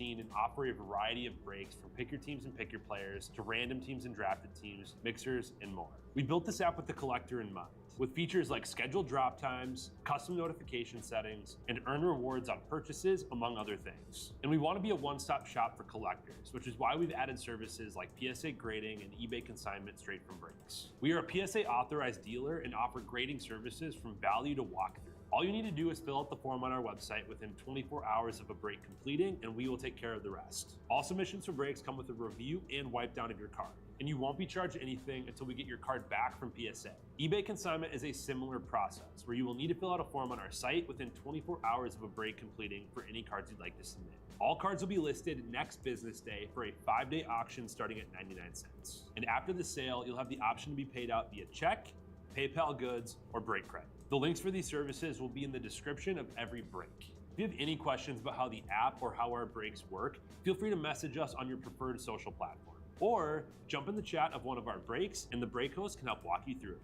2014 and offer a variety of brakes from pick your teams and pick your players to random teams and drafted teams, mixers, and more. We built this app with the collector in mind, with features like scheduled drop times, custom notification settings, and earn rewards on purchases, among other things. And we want to be a one-stop shop for collectors, which is why we've added services like PSA grading and eBay consignment straight from brakes. We are a PSA authorized dealer and offer grading services from value to walkthrough. All you need to do is fill out the form on our website within 24 hours of a break completing, and we will take care of the rest. All submissions for breaks come with a review and wipe down of your card, and you won't be charged anything until we get your card back from PSA. eBay consignment is a similar process, where you will need to fill out a form on our site within 24 hours of a break completing for any cards you'd like to submit. All cards will be listed next business day for a 5-day auction starting at 99 cents. And after the sale, you'll have the option to be paid out via check, PayPal goods, or break credit. The links for these services will be in the description of every break. If you have any questions about how the app or how our breaks work, feel free to message us on your preferred social platform. Or jump in the chat of one of our breaks and the break host can help walk you through it.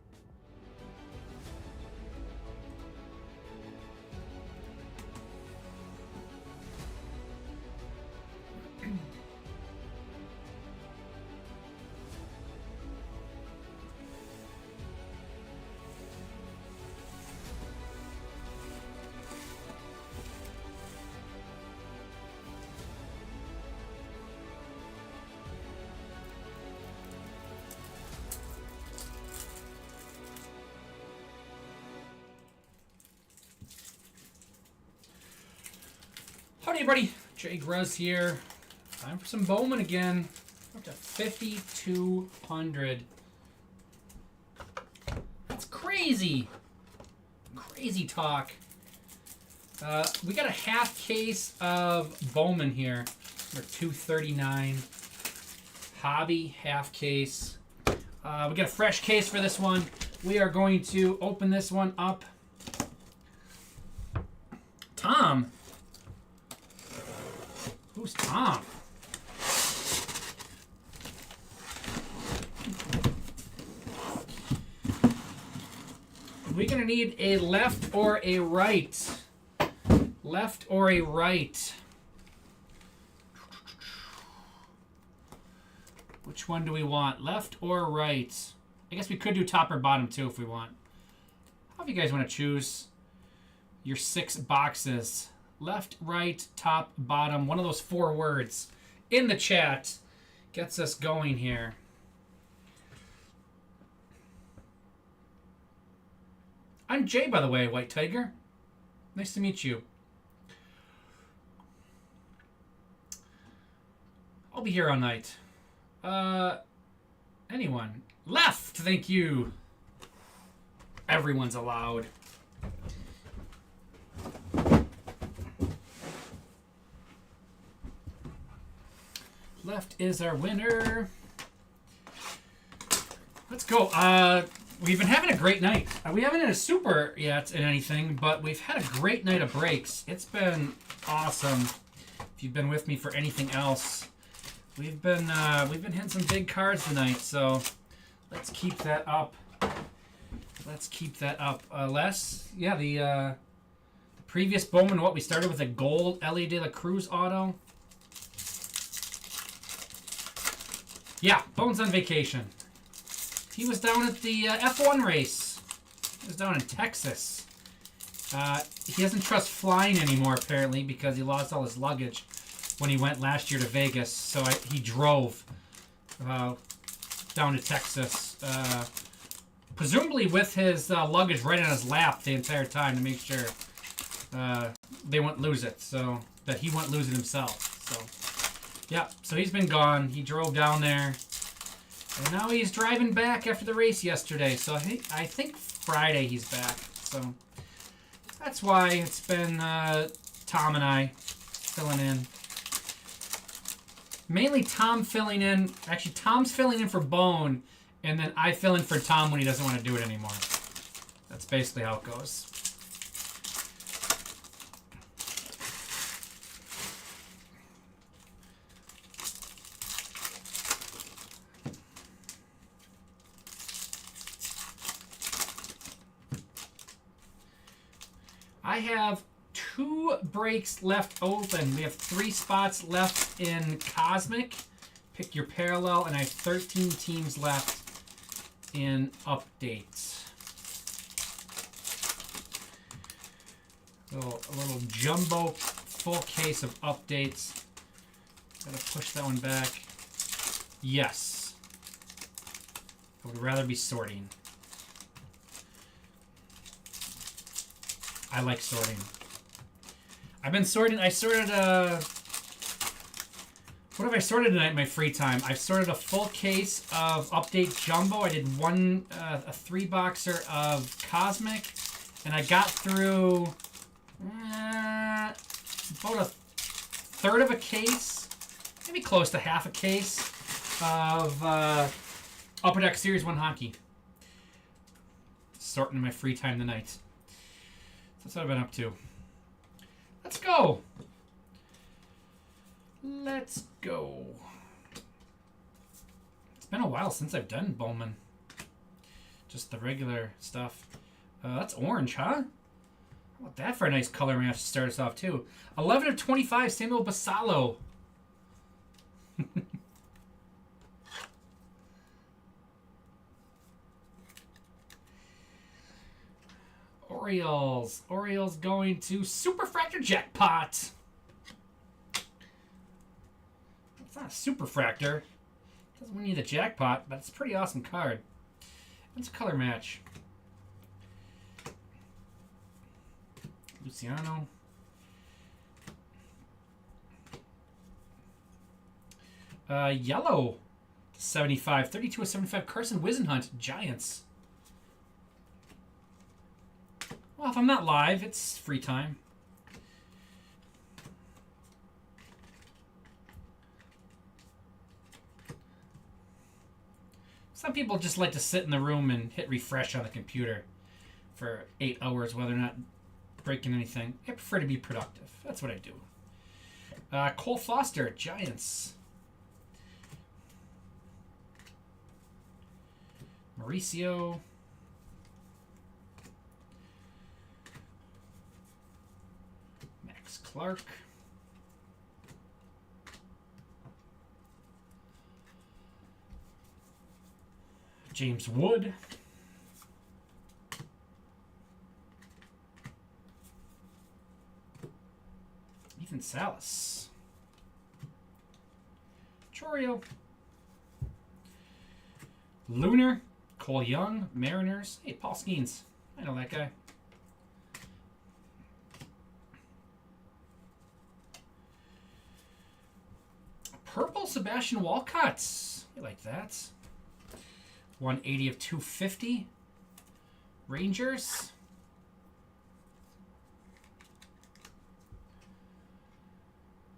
Howdy everybody, Jay Gruz here. Time for some Bowman again. Up to 5,200. That's crazy. Crazy talk. We got a half case of Bowman here. Number 239. Hobby half case. We got a fresh case for this one. We are going to open this one up. Tom. Who's Tom? We're going to need a left or a right. Left or a right. Which one do we want? Left or right? I guess we could do top or bottom too if we want. How do you guys want to choose your 6 boxes? Left, right, top, bottom. One of those 4 words in the chat gets us going here. I'm Jay, by the way, White Tiger. Nice to meet you. I'll be here all night. Anyone? Left, thank you. Everyone's allowed. Left is our winner. Let's go. We've been having a great night. We haven't had a super yet in anything, but we've had a great night of breaks. It's been awesome. If you've been with me for anything else, we've been hitting some big cards tonight. So let's keep that up. Let's keep that up. Les, yeah, the previous Bowman. What we started with a gold Ellie De La Cruz auto. Yeah, Bones on vacation. He was down at the F1 race. He was down in Texas. He doesn't trust flying anymore, apparently, because he lost all his luggage when he went last year to Vegas. So he drove down to Texas, presumably with his luggage right on his lap the entire time to make sure they wouldn't lose it, so that he wouldn't lose it himself. So. Yeah, so he's been gone. He drove down there. And now he's driving back after the race yesterday. So I think Friday he's back. So that's why it's been Tom and I filling in. Mainly Tom filling in. Actually, Tom's filling in for Bone. And then I fill in for Tom when he doesn't want to do it anymore. That's basically how it goes. I have 2 breaks left open. We have 3 spots left in Cosmic. Pick your parallel, and I have 13 teams left in Update. A little jumbo full case of updates. Gotta push that one back. Yes. I would rather be sorting. I like sorting. I've been sorting. I sorted what have I sorted tonight in my free time? I've sorted a full case of Update Jumbo. I did a 3-boxer of Cosmic, and I got through about a third of a case, maybe close to half a case of Upper Deck Series 1 hockey. Sorting in my free time tonight. That's what I've been up to. Let's go. Let's go. It's been a while since I've done Bowman. Just the regular stuff. That's orange, huh? How about that for a nice color match to start us off, too? 11 of 25, Samuel Basallo. Orioles. Orioles going to Superfractor Jackpot. It's not a Superfractor. Doesn't win you the jackpot, but it's a pretty awesome card. It's a color match. Luciano. Yellow. 75. 32 of 75. Carson Wisenhunt. Giants. Well, if I'm not live, it's free time. Some people just like to sit in the room and hit refresh on the computer for 8 hours while they're not breaking anything. I prefer to be productive. That's what I do. Cole Foster, Giants. Mauricio. Max Clark. James Wood. Ethan Salas. Chorio. Lunar. Cole Young. Mariners. Hey, Paul Skeens. I know that guy. Purple Sebastian Walcott. You like that. 180 of 250. Rangers.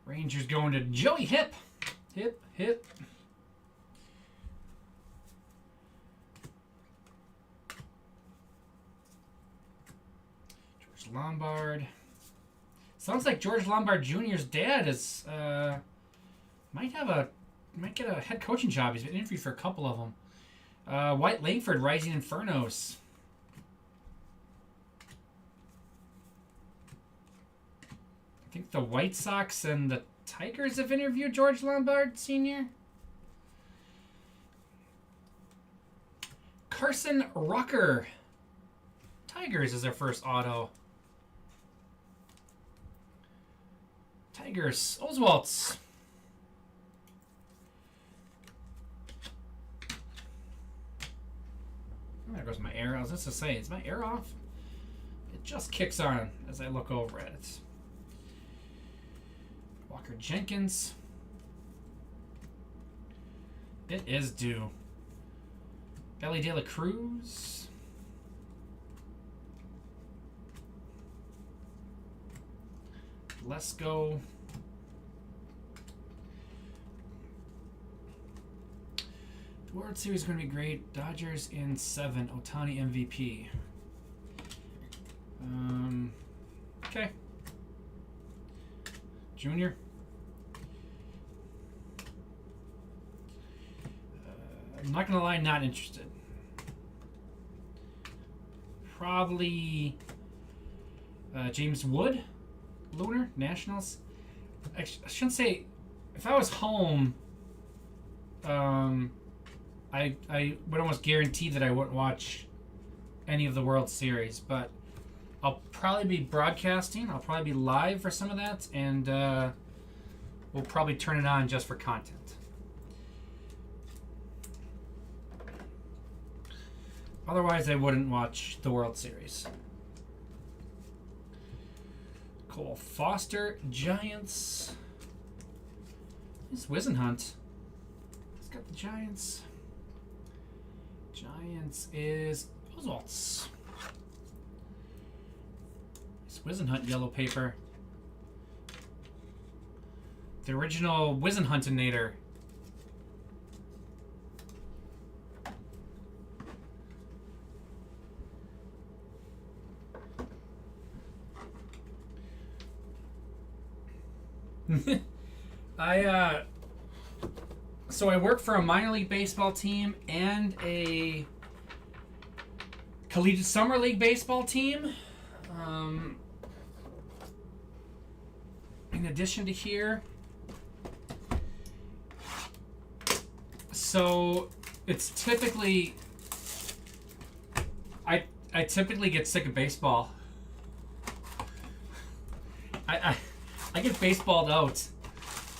Rangers going to Joey Hip. Hip. George Lombard. Sounds like George Lombard Jr.'s dad is might get a head coaching job. He's been interviewed for a couple of them. White Langford, Rising Infernos. I think the White Sox and the Tigers have interviewed George Lombard Sr. Carson Rucker. Tigers is their first auto. Tigers. Oswaltz. There goes my air. I was just to say, is my air off? It just kicks on as I look over at it. Walker Jenkins. It is due. Ellie De La Cruz. Let's go. The World Series is going to be great. Dodgers in 7. Ohtani MVP. Okay. Junior. I'm not going to lie, not interested. Probably James Wood. Lunar Nationals. I shouldn't say. If I was home, I would almost guarantee that I wouldn't watch any of the World Series, but I'll probably be broadcasting. I'll probably be live for some of that, and we'll probably turn it on just for content. Otherwise, I wouldn't watch the World Series. Cole Foster, Giants. It's Wisenhunt. He's got the Giants. Giants is Oswaltz. It's Wisenhunt yellow paper. The original Wisenhuntinator. So I work for a minor league baseball team and a collegiate summer league baseball team. In addition to here, so it's typically I typically get sick of baseball. I get baseballed out.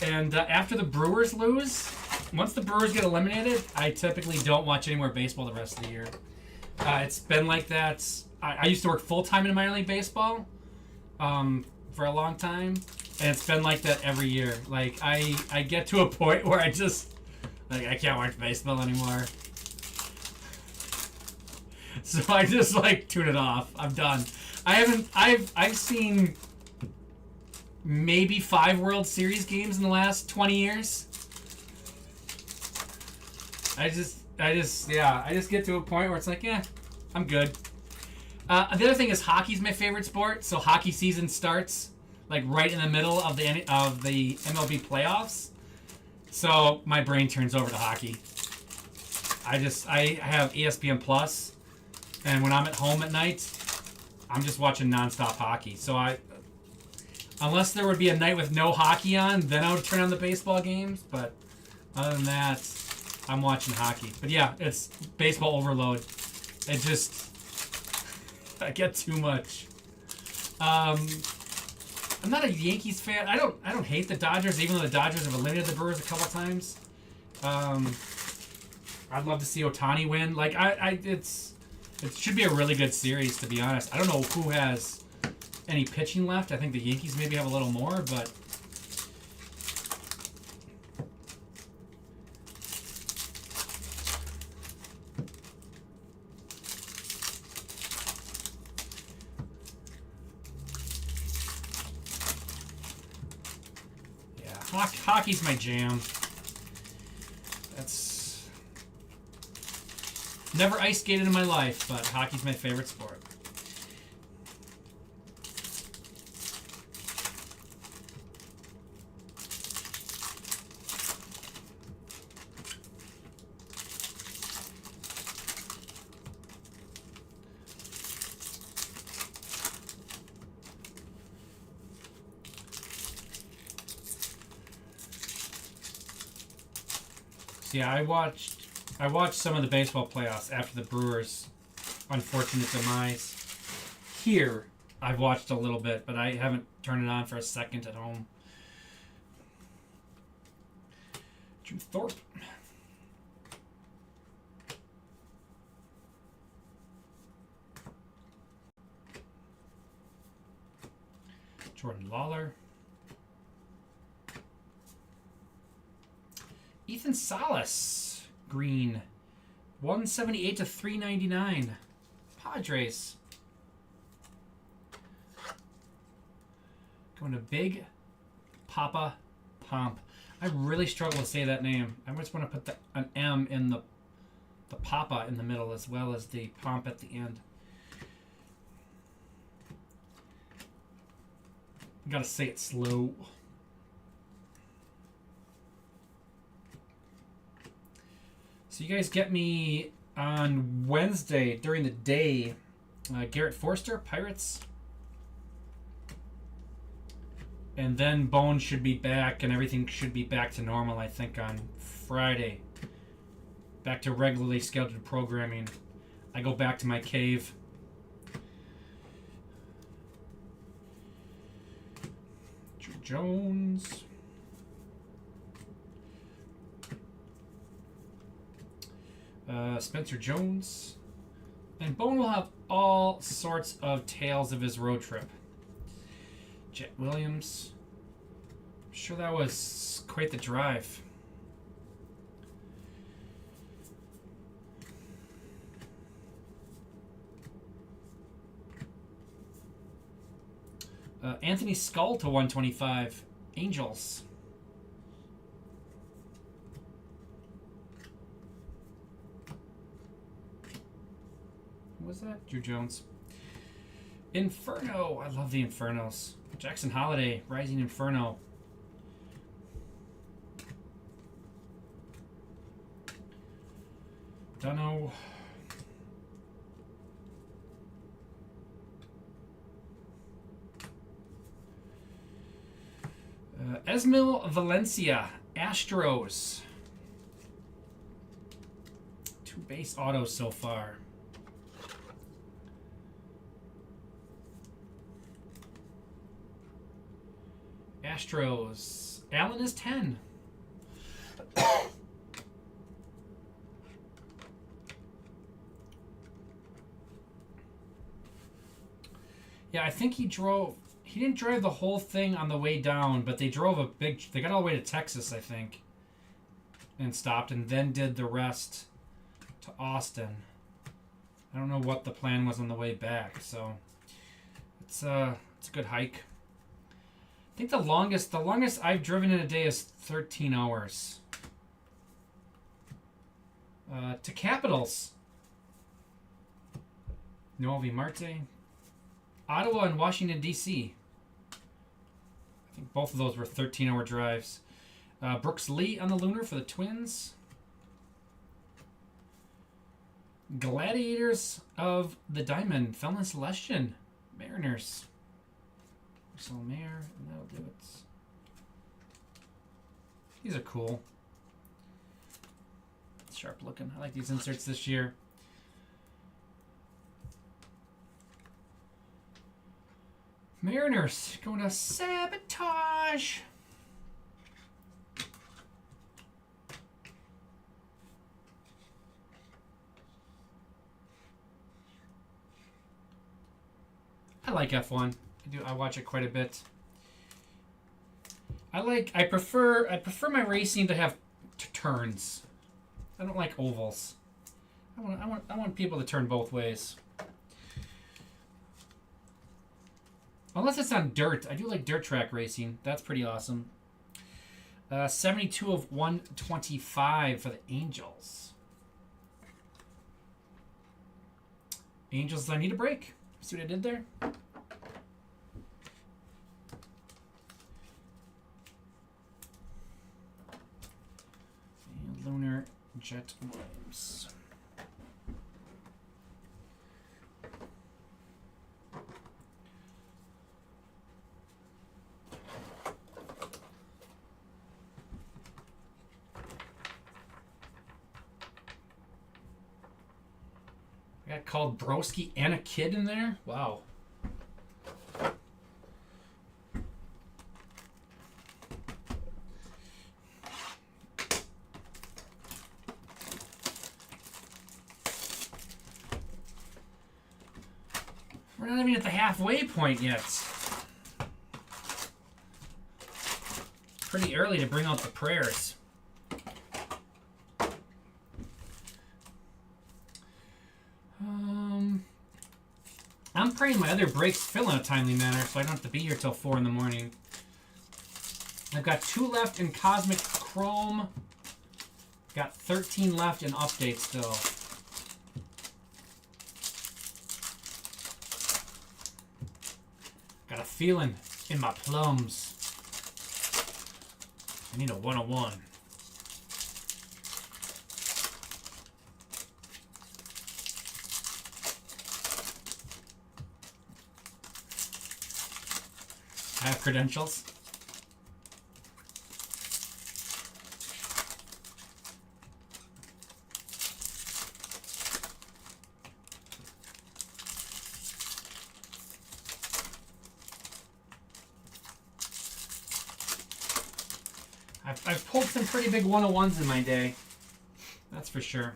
And after the Brewers lose, once the Brewers get eliminated, I typically don't watch any more baseball the rest of the year. It's been like that. I used to work full-time in minor league baseball for a long time, and it's been like that every year. Like, I get to a point where I just, like, I can't watch baseball anymore. So I just, like, tune it off. I'm done. I've seen maybe 5 World Series games in the last 20 years. I just get to a point where it's like, yeah, I'm good. The other thing is hockey's my favorite sport. So hockey season starts like right in the middle of the MLB playoffs. So my brain turns over to hockey. I have ESPN Plus, and when I'm at home at night, I'm just watching nonstop hockey. So unless there would be a night with no hockey on, then I would turn on the baseball games. But other than that, I'm watching hockey. But yeah, it's baseball overload. It just, I get too much. I'm not a Yankees fan. I don't hate the Dodgers, even though the Dodgers have eliminated the Brewers a couple times. I'd love to see Ohtani win. Like it should be a really good series, to be honest. I don't know who has any pitching left. I think the Yankees maybe have a little more, but yeah, hockey's my jam. That's never ice skated in my life, but hockey's my favorite sport. Yeah, I watched some of the baseball playoffs after the Brewers' unfortunate demise. Here, I've watched a little bit, but I haven't turned it on for a second at home. Drew Thorpe. Jordan Lawler. Ethan Salas, green, 178 to 399. Padres. Going to Big Papa Pomp. I really struggle to say that name. I just want to put an M in the Papa in the middle as well as the Pomp at the end. Gotta say it slow. So you guys get me on Wednesday during the day. Garrett Forster, Pirates. And then Bone should be back, and everything should be back to normal, I think, on Friday. Back to regularly scheduled programming. I go back to my cave. Drew Jones. Spencer Jones. And Bone will have all sorts of tales of his road trip. Jet Williams. I'm sure that was quite the drive. Anthony Skull to 125. Angels. Who was that? Drew Jones. Inferno. I love the Infernos. Jackson Holiday. Rising Inferno. Dunno. Esmil Valencia, Astros. 2 base autos so far. Astros. Allen is 10. Yeah, I think he didn't drive the whole thing on the way down, but they drove they got all the way to Texas, I think, and stopped, and then did the rest to Austin. I don't know what the plan was on the way back, so it's a good hike. I think the longest I've driven in a day is 13 hours. To Capitals. Noelvi Marte. Ottawa and Washington, D.C. I think both of those were 13-hour drives. Brooks Lee on the Lunar for the Twins. Gladiators of the Diamond. Felon Celestian. Mariners. Marcel Mayer. And that'll do it. These are cool. Sharp looking. I like these inserts this year. Mariners going to Sabotage. I like F1. I watch it quite a bit. I prefer my racing to have turns. I don't like ovals. I want people to turn both ways. Unless it's on dirt. I do like dirt track racing. That's pretty awesome. 72 of 125 for the Angels. Angels, I need a break. See what I did there? And Lunar Jet Williams. I got called Broski and a kid in there? Wow. We're not even at the halfway point yet. Pretty early to bring out the prayers. I'm praying my other breaks fill in a timely manner so I don't have to be here till 4 in the morning. I've got 2 left in Cosmic Chrome. Got 13 left in Update still. Got a feeling in my plums. I need a 101. I have credentials. I've pulled some pretty big 101s in my day. That's for sure.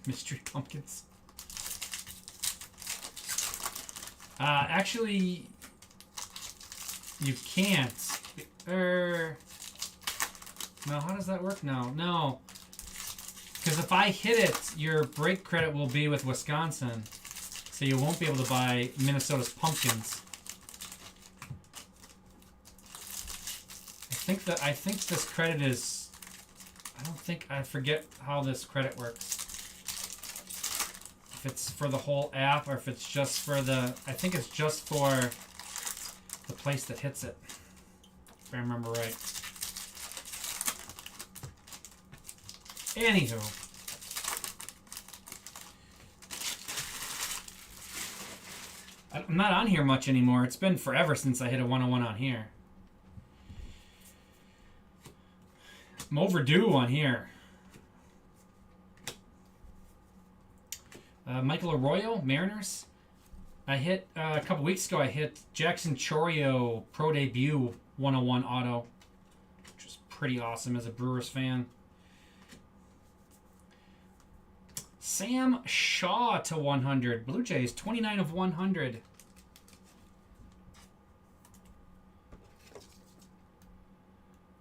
Mystery pumpkins. Actually, you can't. No, how does that work now? No. Because if I hit it, your break credit will be with Wisconsin. So you won't be able to buy Minnesota's pumpkins. I think this credit is... I forget how this credit works. If it's for the whole app or if it's just for the... I think it's just for the place that hits it. If I remember right. Anywho. I'm not on here much anymore. It's been forever since I hit a 101 on here. I'm overdue on here. Michael Arroyo, Mariners. I hit, a couple weeks ago, I hit Jackson Chourio Pro Debut 101 auto, which was pretty awesome as a Brewers fan. Sam Shaw to 100. Blue Jays, 29 of 100.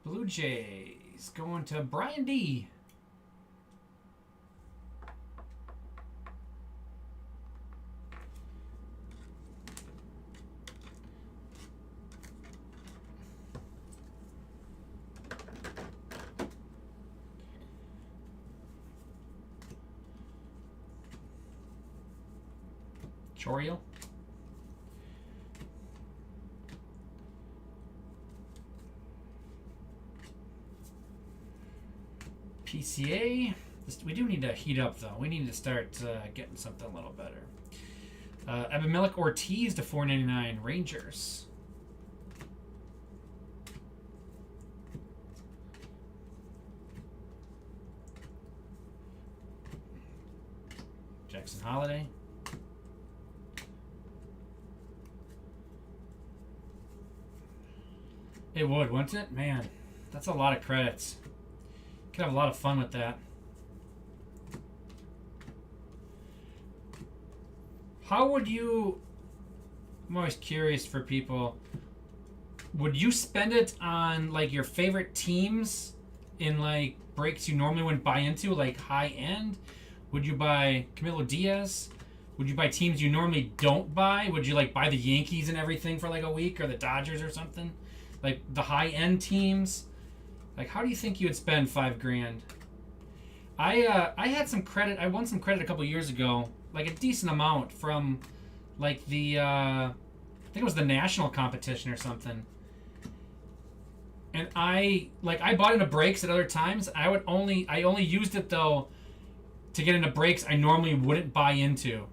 Blue Jays going to Brian D. Chourio. PCA. We do need to heat up, though. We need to start getting something a little better. Abimelech Ortiz to 499. Rangers. Jackson Holiday. It would, wouldn't it? Man, that's a lot of credits. Could have a lot of fun with that. How would you... I'm always curious for people. Would you spend it on, like, your favorite teams in, like, breaks you normally wouldn't buy into, like, high-end? Would you buy Camilo Diaz? Would you buy teams you normally don't buy? Would you, like, buy the Yankees and everything for, like, a week? Or the Dodgers or something? Like, the high-end teams? Like, how do you think you would spend $5,000? I had some credit. I won some credit a couple years ago. Like, a decent amount from, like, the, I think it was the national competition or something. And I bought into breaks at other times. I only used it, though, to get into breaks I normally wouldn't buy into.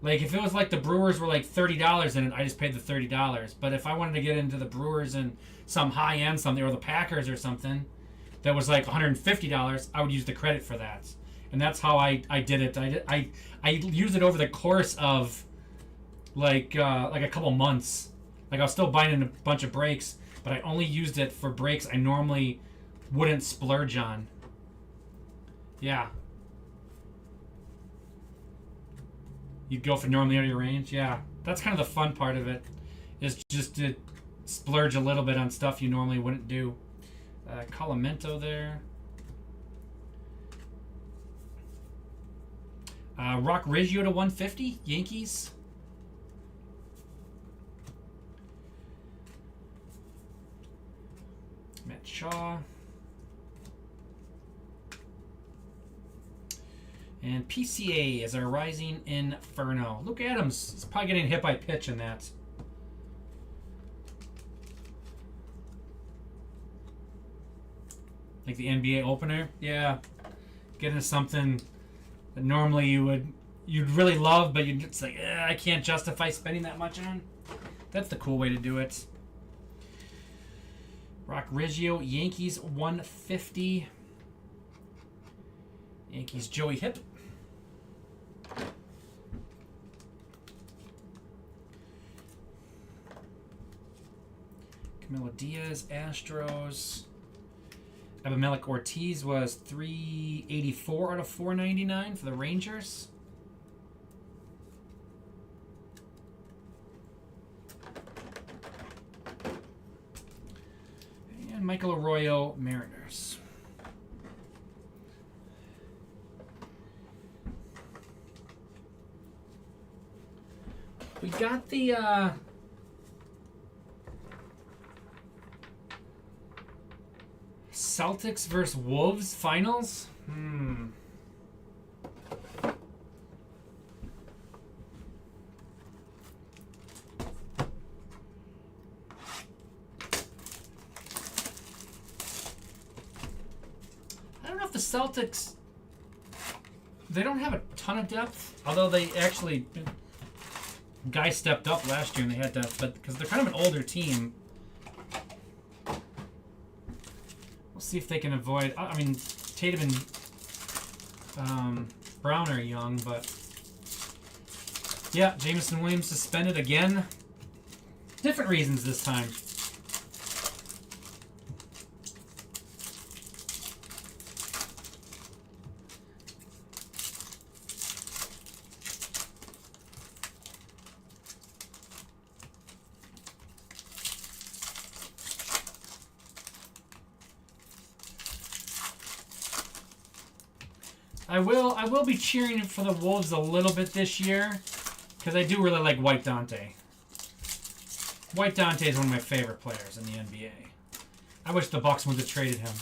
Like, if it was like the Brewers were like $30 in it, I just paid the $30. But if I wanted to get into the Brewers and some high-end something, or the Packers or something, that was like $150, I would use the credit for that. And that's how I did it. I used it over the course of like a couple months. Like, I was still buying in a bunch of breaks, but I only used it for breaks I normally wouldn't splurge on. Yeah. You'd go for normally out of your range? Yeah. That's kind of the fun part of it, is just to splurge a little bit on stuff you normally wouldn't do. Calamento there. Rock Riggio to 150, Yankees. Matt Shaw. And PCA is our Rising Inferno. Luke Adams is probably getting hit by pitch in that. Like the NBA opener? Yeah. Get into something that normally you'd really love, but you'd just like, I can't justify spending that much on. That's the cool way to do it. Rock Riggio, Yankees 150. Yankees Joey Hip. Camilo Diaz, Astros. Abimelec Ortiz was 384 out of 499 for the Rangers. And Michael Arroyo, Mariners. We got the Celtics versus Wolves finals. I don't know if the Celtics, they don't have a ton of depth, although they actually, guy stepped up last year and they had depth, but because they're kind of an older team. We'll see if they can avoid. I mean, Tatum and Brown are young, but yeah, Jameson Williams suspended again. Different reasons this time. I will be cheering for the Wolves a little bit this year because I do really like White Dante. White Dante is one of my favorite players in the NBA. I wish the Bucks would have traded him.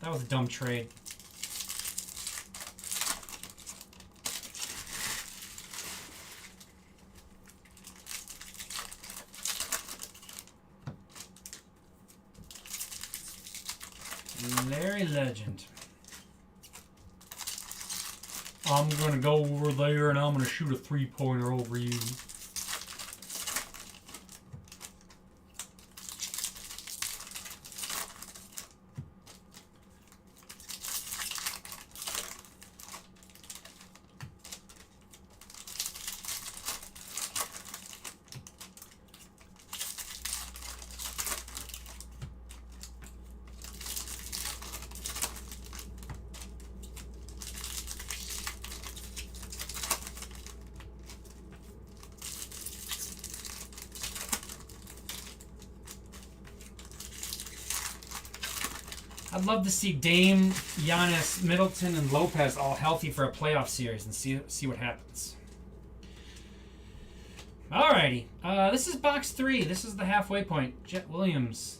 That was a dumb trade. Larry Legend. I'm going to go over there and I'm going to shoot a three-pointer over you. I'd love to see Dame, Giannis, Middleton, and Lopez all healthy for a playoff series and see what happens. Alrighty. This is box 3. This is the halfway point. Jet Williams.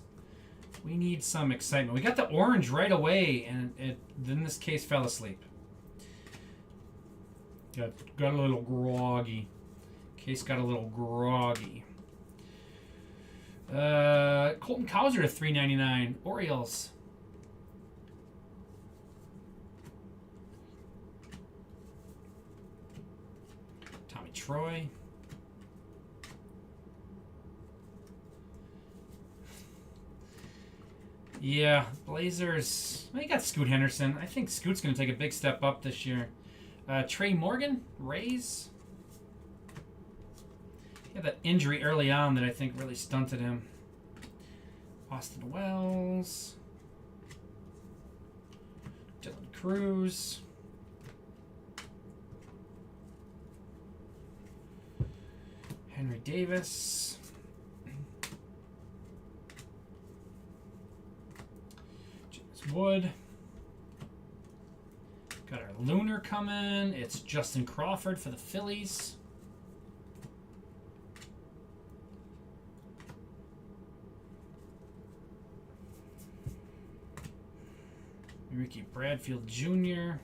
We need some excitement. We got the orange right away, and it, in this case, fell asleep. Got a little groggy. Case got a little groggy. Colton Cowser to $3.99. Orioles. Tommy Troy. Yeah, Blazers. Well, you got Scoot Henderson. I think Scoot's going to take a big step up this year. Trey Morgan, Rays. He had that injury early on that I think really stunted him. Austin Wells. Dylan Cruz. Henry Davis. James Wood. Got our Lunar coming. It's Justin Crawford for the Phillies. Ricky Bradfield Jr.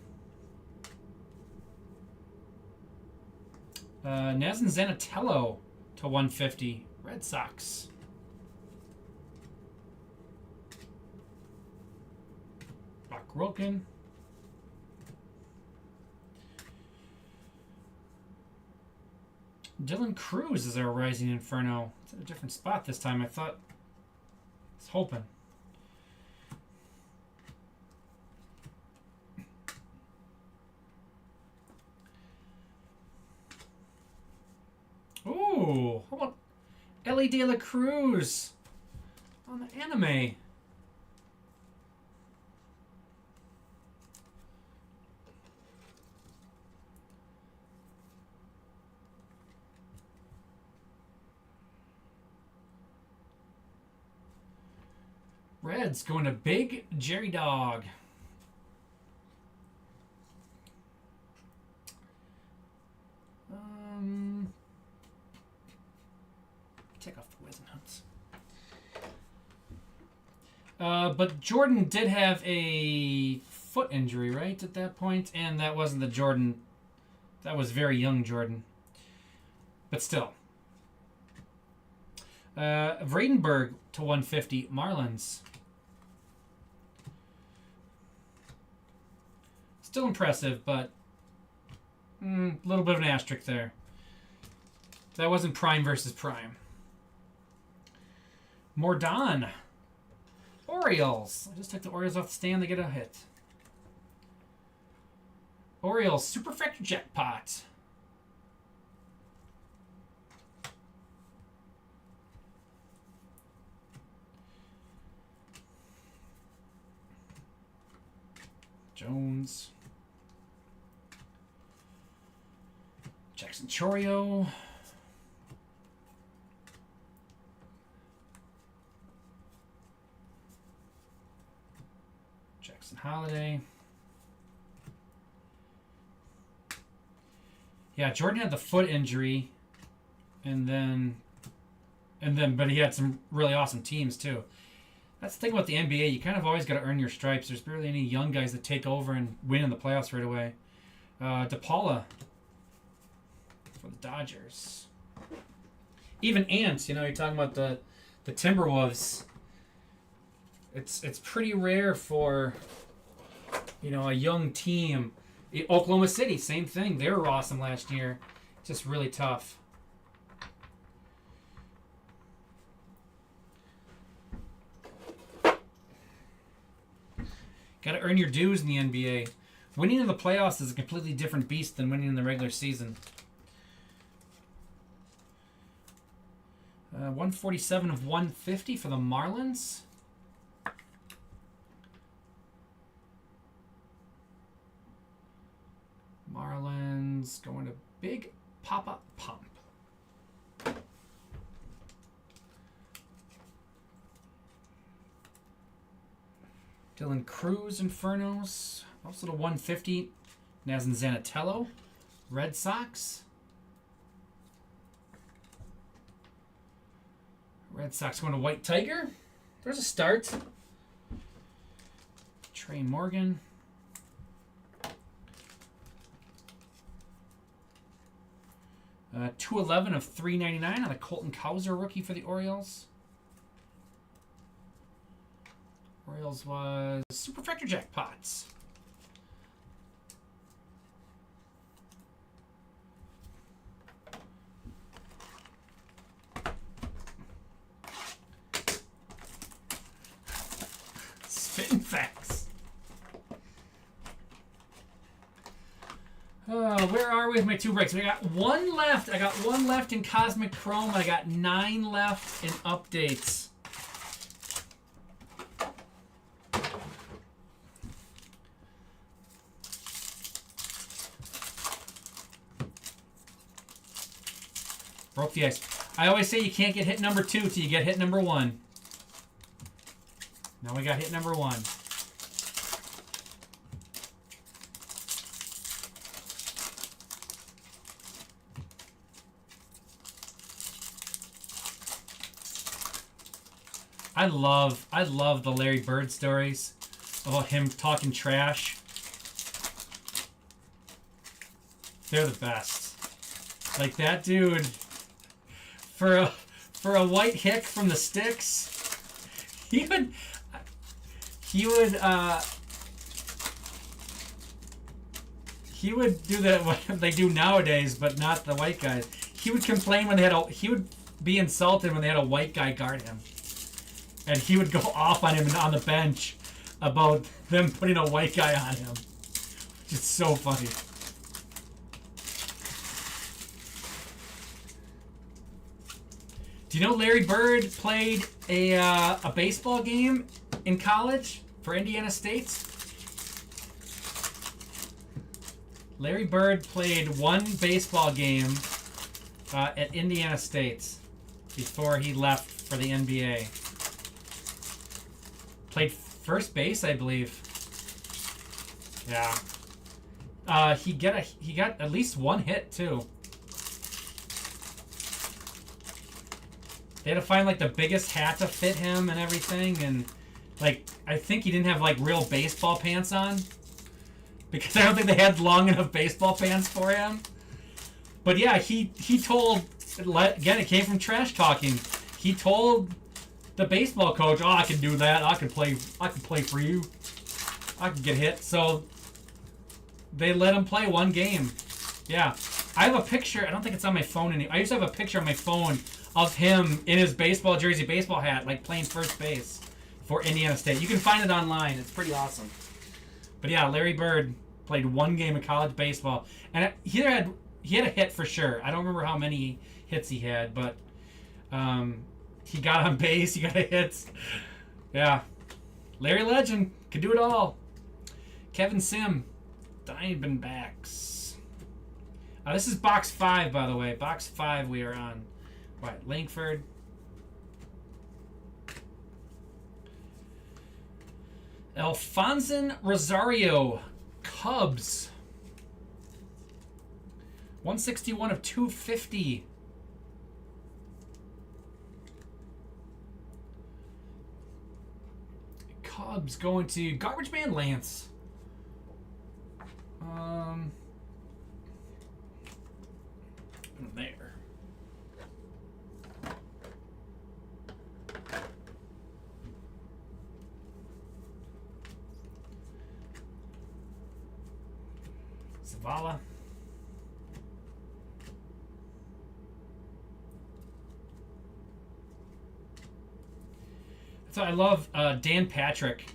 Nazem Zanatello to 150. Red Sox. Brock Wilken. Dylan Cruz is our Rising Inferno. It's at a different spot this time. I was hoping. Ooh, how about Ellie De La Cruz on the anime? Reds going to Big Jerry Dog. Take off the Wizenhuts. But Jordan did have a foot injury, right, at that point? And that wasn't the Jordan. That was very young Jordan. But still. Vredenberg to 150. Marlins. Still impressive, but a little bit of an asterisk there. That wasn't prime versus prime. Mordon. Orioles. I just took the Orioles off the stand. They get a hit. Orioles Superfecta Jackpot. Jones. Jackson Chorio. Jackson Holiday. Yeah, Jordan had the foot injury, but he had some really awesome teams too. That's the thing about the NBA. You kind of always got to earn your stripes. There's barely any young guys that take over and win in the playoffs right away. DePaula for the Dodgers. Even Ants, you're talking about the Timberwolves. It's pretty rare for a young team. Oklahoma City, same thing. They were awesome last year. Just really tough. Got to earn your dues in the NBA. Winning in the playoffs is a completely different beast than winning in the regular season. 147 of 150 for the Marlins. Marlins going to Big Papa Pump. Dylan Cruz Infernos. Also to 150. Nazan Zanatello. Red Sox. Red Sox going to White Tiger. There's a start. Trey Morgan. Uh, 211 of 399 on a Colton Cowser rookie for the Orioles. Orioles was Superfecta Jackpots. Spitting facts. Where are we with my 2 breaks? We got 1 left. I got 1 left in Cosmic Chrome. I got 9 left in updates. Broke the ice. I always say you can't get hit number 2 till you get hit number 1. Now we got hit number 1. I love the Larry Bird stories about him talking trash. They're the best. Like that dude, for a white hick from the sticks, he would do that what they do nowadays, but not the white guys. he would complain when they had a. He would be insulted when they had a white guy guard him, and he would go off on him on the bench about them putting a white guy on him. Which is so funny. Do you know Larry Bird played a baseball game in college for Indiana State? Larry Bird played one baseball game at Indiana State before he left for the NBA. Played first base, I believe. Yeah. He got at least one hit too. They had to find like the biggest hat to fit him and everything, and like I think he didn't have like real baseball pants on because I don't think they had long enough baseball pants for him. But yeah, he told, again, it came from trash talking. He told the baseball coach, "Oh, I can do that. I can play for you. I can get hit." So they let him play one game. Yeah, I have a picture. I don't think it's on my phone anymore. I used to have a picture on my phone of him in his baseball jersey, baseball hat, like playing first base for Indiana State. You can find it online. It's pretty awesome. But yeah, Larry Bird played one game of college baseball, and he had a hit for sure. I don't remember how many hits he had, but he got on base. He got a hit. Yeah, Larry Legend could do it all. Kevin Sim, Diamondbacks. This is box 5, by the way. Box 5 we are on. What, Langford? Alfonso Rosario, Cubs. 161 of 250. Cubs going to Garbage Man Lance. There. Zavala. So I love Dan Patrick.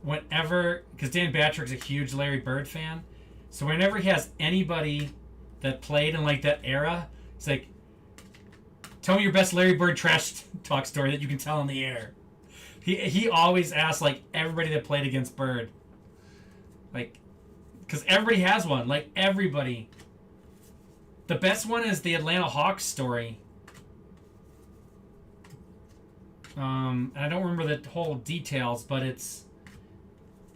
Whenever, because Dan Patrick's a huge Larry Bird fan, so whenever he has anybody that played in like that era, it's like, tell me your best Larry Bird trash talk story that you can tell on the air. He always asks like everybody that played against Bird, like, because everybody has one, like everybody. The best one is the Atlanta Hawks story. And I don't remember the whole details, but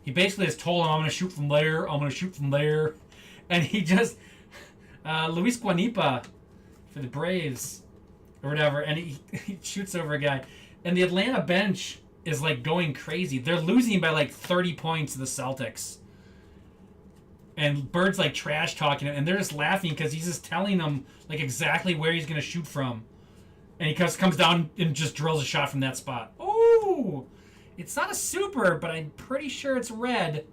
he basically has told him, I'm going to shoot from there, I'm going to shoot from there. And he just, Luis Guanipa for the Braves or whatever, and he shoots over a guy. And the Atlanta bench is like going crazy. They're losing by like 30 points to the Celtics. And Bird's like trash talking him, and they're just laughing because he's just telling them like exactly where he's going to shoot from. And he comes down and just drills a shot from that spot. Oh! It's not a super, but I'm pretty sure it's red.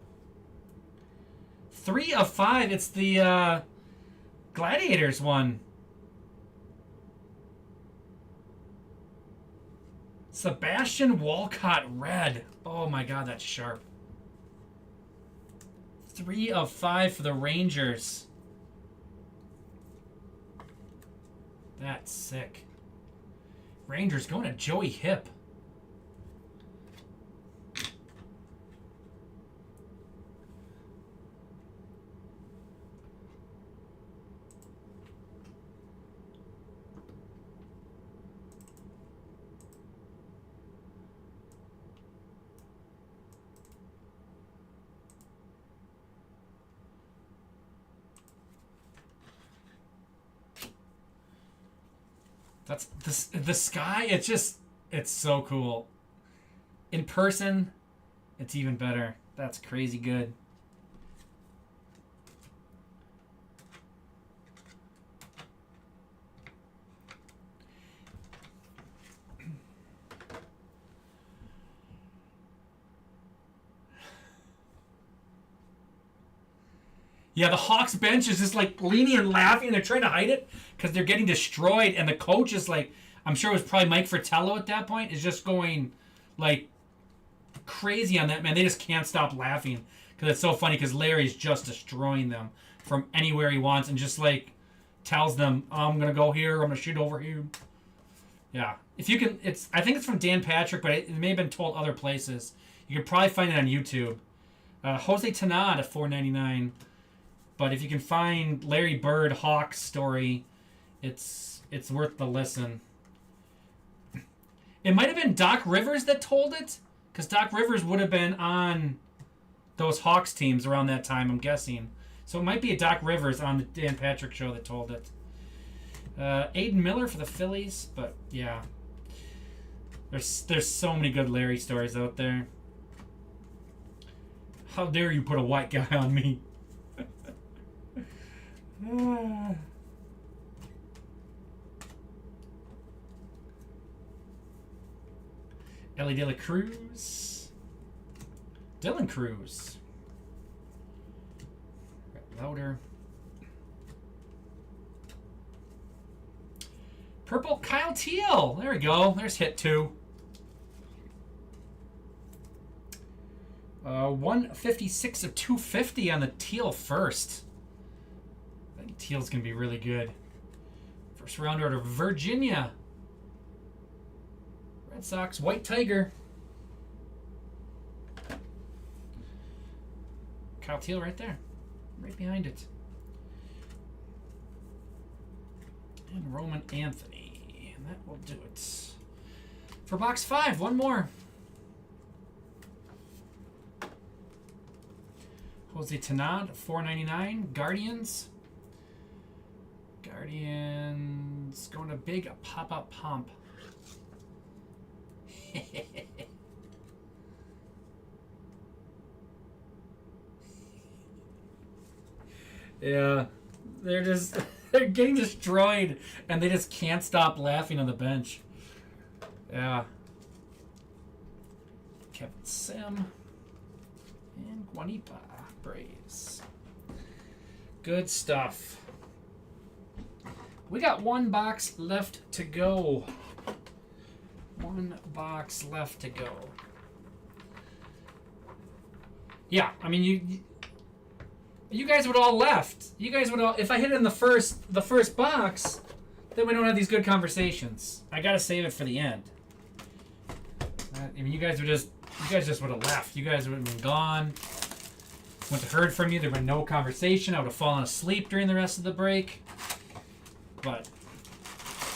3 of 5. It's the Gladiators one. Sebastian Walcott red. Oh my god, that's sharp. 3 of 5 for the Rangers. That's sick. Rangers going to Joey Hip. That's the sky. It's so cool. In person, it's even better. That's crazy good. Yeah, the Hawks bench is just like leaning and laughing. And they're trying to hide it because they're getting destroyed. And the coach is like, I'm sure it was probably Mike Fratello at that point, is just going like crazy on that, man. They just can't stop laughing because it's so funny because Larry's just destroying them from anywhere he wants and just like tells them, oh, I'm going to go here. I'm going to shoot over here. Yeah. If you can, I think it's from Dan Patrick, but it may have been told other places. You can probably find it on YouTube. Jose Tanad at $4.99. But if you can find Larry Bird Hawks story, it's worth the listen. It might have been Doc Rivers that told it, because Doc Rivers would have been on those Hawks teams around that time, I'm guessing. So it might be a Doc Rivers on the Dan Patrick show that told it. Aiden Miller for the Phillies, but yeah. There's so many good Larry stories out there. How dare you put a white guy on me? Ellie De La Cruz. Dylan Cruz. Louder. Purple Kyle Teal. There we go. There's hit 2. 156 of 250 on the Teal first. I think Teal's going to be really good. First rounder to Virginia. Red Sox, White Tiger. Kyle Teal right there. Right behind it. And Roman Anthony. And that will do it. For box 5, one more. Jose Tanad, $4.99. Guardians. Guardians going to big pop-up pump. Yeah, they're getting destroyed, and they just can't stop laughing on the bench. Yeah. Kevin Sim and Guanipa Braves. Good stuff. We got one box left to go. One box left to go. Yeah, I mean you guys would all left. You guys would all. If I hit it in the first box, then we don't have these good conversations. I gotta save it for the end. I mean, you guys just would have left. You guys would have been gone. Wouldn't have heard from you. There would have been no conversation. I would have fallen asleep during the rest of the break. But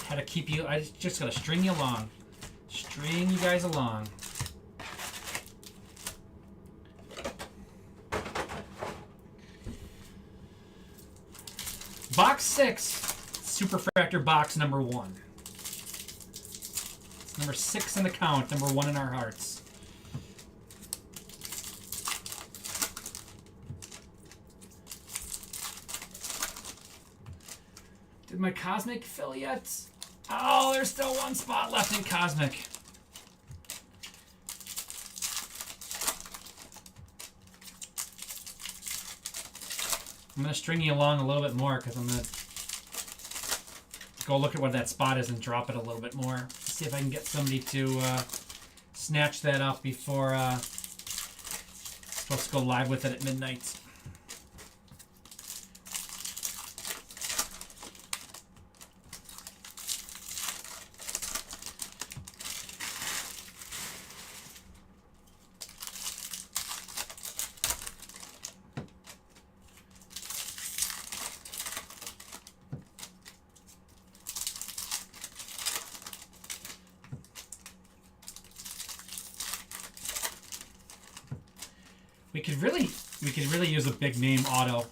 had to keep you. I just gotta string you along. String you guys along. Box 6, Superfractor box number 1. It's number 6 in the count, number 1 in our hearts. Did my Cosmic fill yet? Oh, there's still one spot left in Cosmic. I'm going to string you along a little bit more because I'm going to go look at what that spot is and drop it a little bit more. See if I can get somebody to snatch that up before supposed to go live with it at midnight. We could really use a big name auto.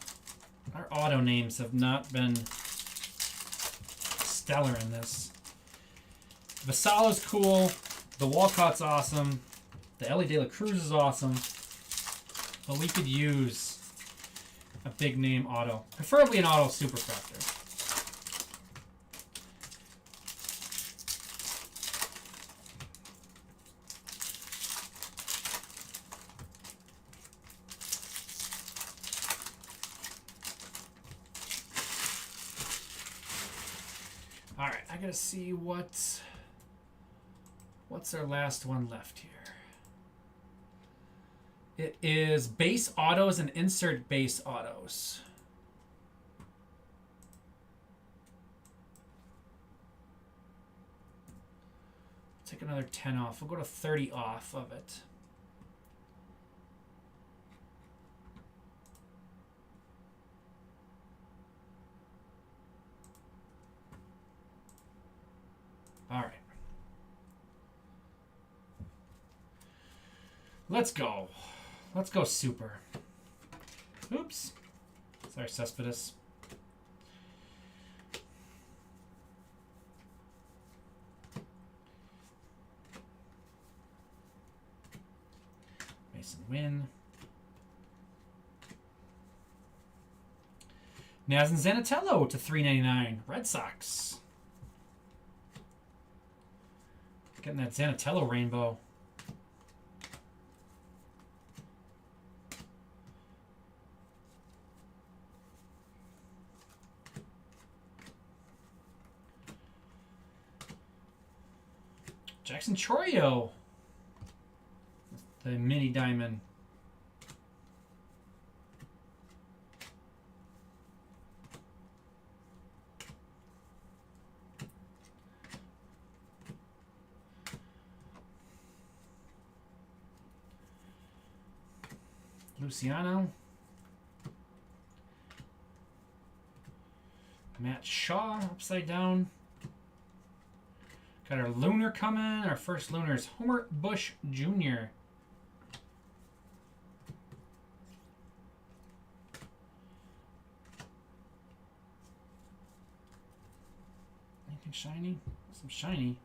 Our auto names have not been stellar in this. Vasala's cool. The Walcott's awesome. The Ellie De La Cruz is awesome. But we could use a big name auto. Preferably an auto superfractor. All right, I gotta see what's our last one left here. It is base autos and insert base autos. Take another 10 off. We'll go to 30 off of it. All right. Let's go. Let's go super. Oops. Sorry, Cespedes. Mason Wynn. Naz and Zanatello to $3.99. Red Sox. Getting that Zanatello rainbow. Jackson Chourio. The mini diamond. Luciano. Matt Shaw, upside down. Got our Lunar coming. Our first Lunar is Homer Bush Jr. Anything shiny? Some shiny.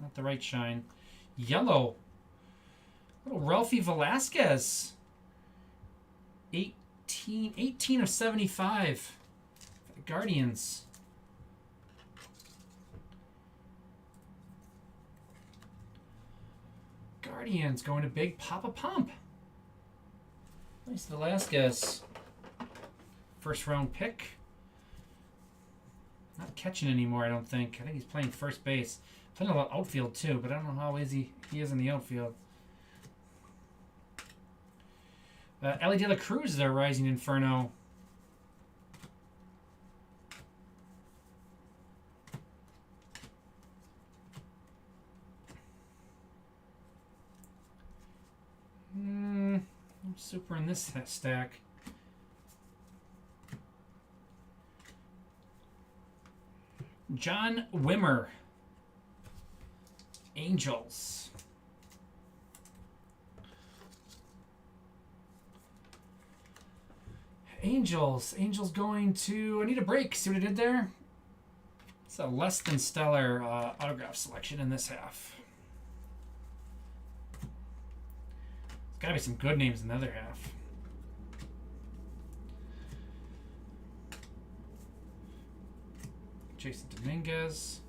Not the right shine. Yellow. Little Ralphie Velasquez. 18 of 75 for the Guardians. Guardians going to Big Papa Pump. Nice Velasquez. First round pick. Not catching anymore, I don't think. I think he's playing first base. Playing a lot outfield too, but I don't know how easy he is in the outfield. Ellie De La Cruz is our Rising Inferno. I'm super in this stack. John Wimmer. Angels. Angels going to... I need a break. See what I did there? It's a less than stellar autograph selection in this half. There's got to be some good names in the other half. Jason Dominguez.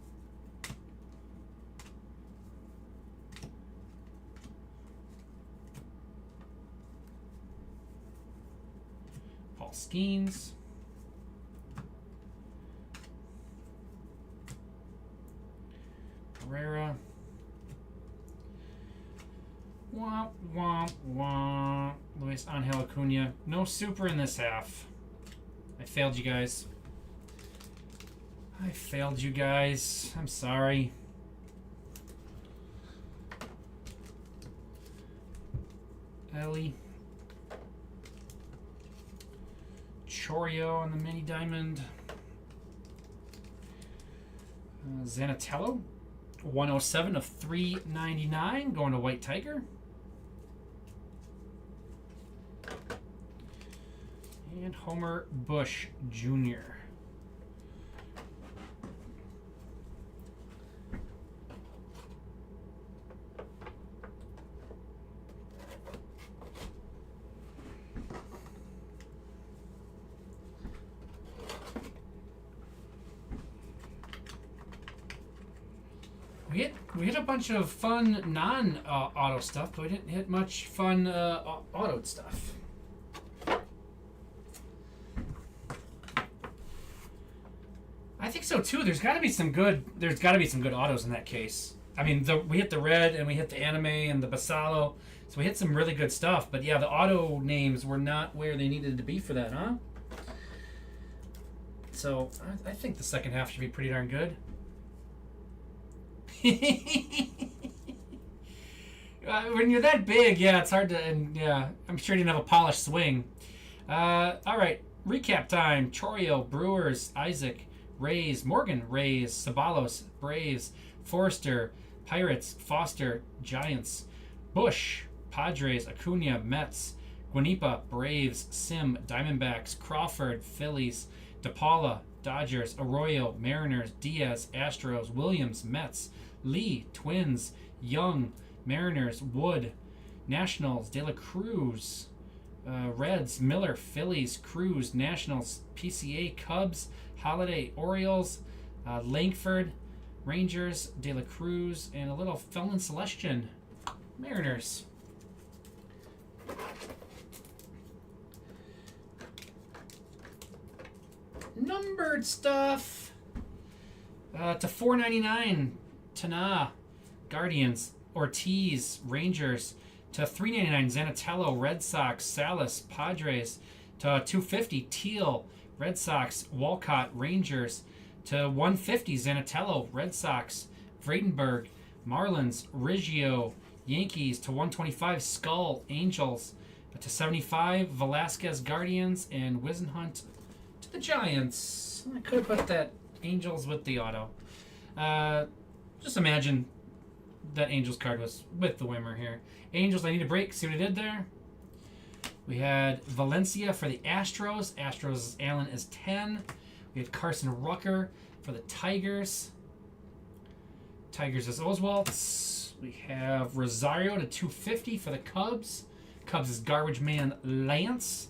Paul Skeens. Pereira. Womp, womp, womp. Luis Angel Acuna. No super in this half. I failed you guys. I'm sorry. Ellie. Chourio on the mini diamond. Zanatello. 107 of 399 going to White Tiger. And Homer Bush Jr. We hit a bunch of fun non-auto stuff, but we didn't hit much fun auto stuff. so too. There's got to be some good autos in that case. I mean, we hit the red and we hit the anime and the Basalo, so we hit some really good stuff. But yeah, the auto names were not where they needed to be for that, huh? So I think the second half should be pretty darn good. When you're that big, yeah, it's hard to. And yeah, I'm sure you didn't have a polished swing. All right, recap time. Chorio, Brewers, Isaac, Rays, Morgan, Rays, Sabalos, Braves, Forrester, Pirates, Foster, Giants, Bush, Padres, Acuna, Mets, Guanipa, Braves, Sim, Diamondbacks, Crawford, Phillies, DePaula, Dodgers, Arroyo, Mariners, Diaz, Astros, Williams, Mets, Lee, Twins, Young, Mariners, Wood, Nationals, De La Cruz, Reds, Miller, Phillies, Cruz, Nationals, PCA, Cubs, Holiday, Orioles, Langford, Rangers, De La Cruz, and a little Felon Celestian, Mariners. Numbered stuff. To 499, Tana, Guardians, Ortiz, Rangers. To 399, Zanatello, Red Sox, Salas, Padres. To 250, Teal, Red Sox, Walcott, Rangers. To 150, Zanatello, Red Sox, Vredenberg, Marlins, Riggio, Yankees. To 125, Skull, Angels. To 75, Velasquez, Guardians, and Wisenhunt to the Giants. I could have put that Angels with the auto. Just imagine that Angels card was with the Wimmer here. Angels, I need a break. See what I did there? We had Valencia for the Astros. Astros' Allen is 10. We had Carson Rucker for the Tigers. Tigers is Oswaltz. We have Rosario to 250 for the Cubs. Cubs is Garbage Man Lance.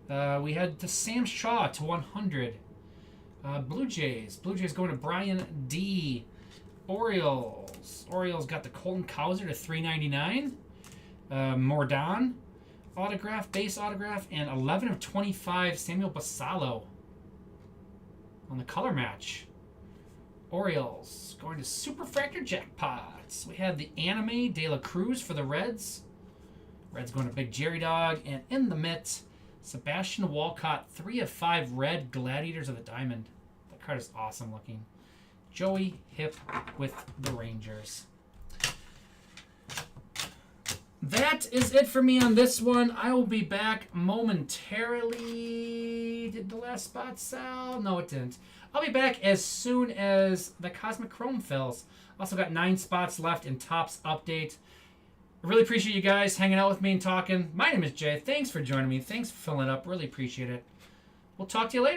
We had to Sam Shaw to 100. Blue Jays. Blue Jays going to Brian D. Orioles. Orioles got the Colton Cowser to 399. Mordon. Autograph, base autograph, and 11 of 25 Samuel Basalo on the color match. Orioles going to Superfractor Jackpots. We had the Anime De La Cruz for the Reds. Reds going to Big Jerry Dog, and in the mitt, Sebastian Walcott, 3 of 5 red Gladiators of the Diamond. That card is awesome looking. Joey Hip with the Rangers. That is it for me on this one. I will be back momentarily. Did the last spot sell? No, it didn't. I'll be back as soon as the Cosmic Chrome fills. Also got 9 spots left in Topps Update. I really appreciate you guys hanging out with me and talking. My name is Jay. Thanks for joining me. Thanks for filling up. Really appreciate it. We'll talk to you later.